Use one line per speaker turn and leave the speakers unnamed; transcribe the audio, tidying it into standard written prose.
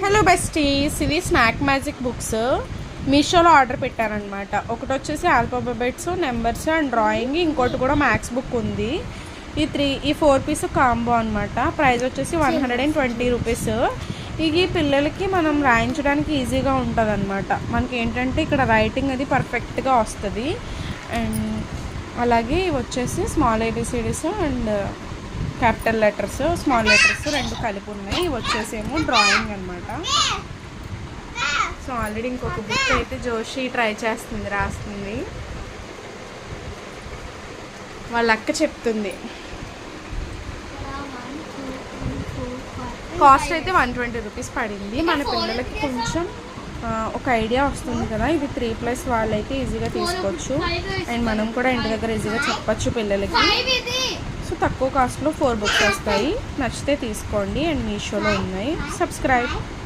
Hello besties, ఇవి snack magic books మీషోలో order పెట్టానమాట. ఒకటి వచ్చేసి ఆల్ఫాబెట్స్, నెంబర్స్ అండ్ డ్రాయింగ్, ఇంకోటి కూడా మ్యాథ్స్ బుక్ ఉంది. ఈ 4 పీస్ కాంబో అనమాట. ప్రైస్ వచ్చేసి 120 రూపీస్. ఇది పిల్లలకి మనం రాయించడానికి ఈజీగా ఉంటుంది అనమాట. మనకి ఏంటంటే ఇక్కడ రైటింగ్ అది పర్ఫెక్ట్గా వస్తుంది. అండ్ అలాగే ఇవి వచ్చేసి small ABCDs and capital letters, small letters రెండు కలిపి ఉన్నాయి. ఇవి వచ్చేసేమో డ్రాయింగ్ అనమాట. సో ఆల్రెడీ ఇంకొక బుక్ అయితే జోషి ట్రై చేస్తుంది, రాస్తుంది. వాళ్ళ అక్క చెప్తుంది. కాస్ట్ అయితే 120 రూపీస్ పడింది. మన పిల్లలకి కొంచెం ఒక ఐడియా వస్తుంది కదా. ఇది 3+ వాళ్ళైతే ఈజీగా తీసుకోవచ్చు. అండ్ మనం కూడా ఇంటి దగ్గర ఈజీగా చెప్పచ్చు పిల్లలకి. సో తక్కువ కాస్ట్లో 4 బుక్స్ వస్తాయి. నచ్చితే తీసుకోండి. అండ్ మీషోలో ఉన్నాయి. సబ్స్క్రైబ్.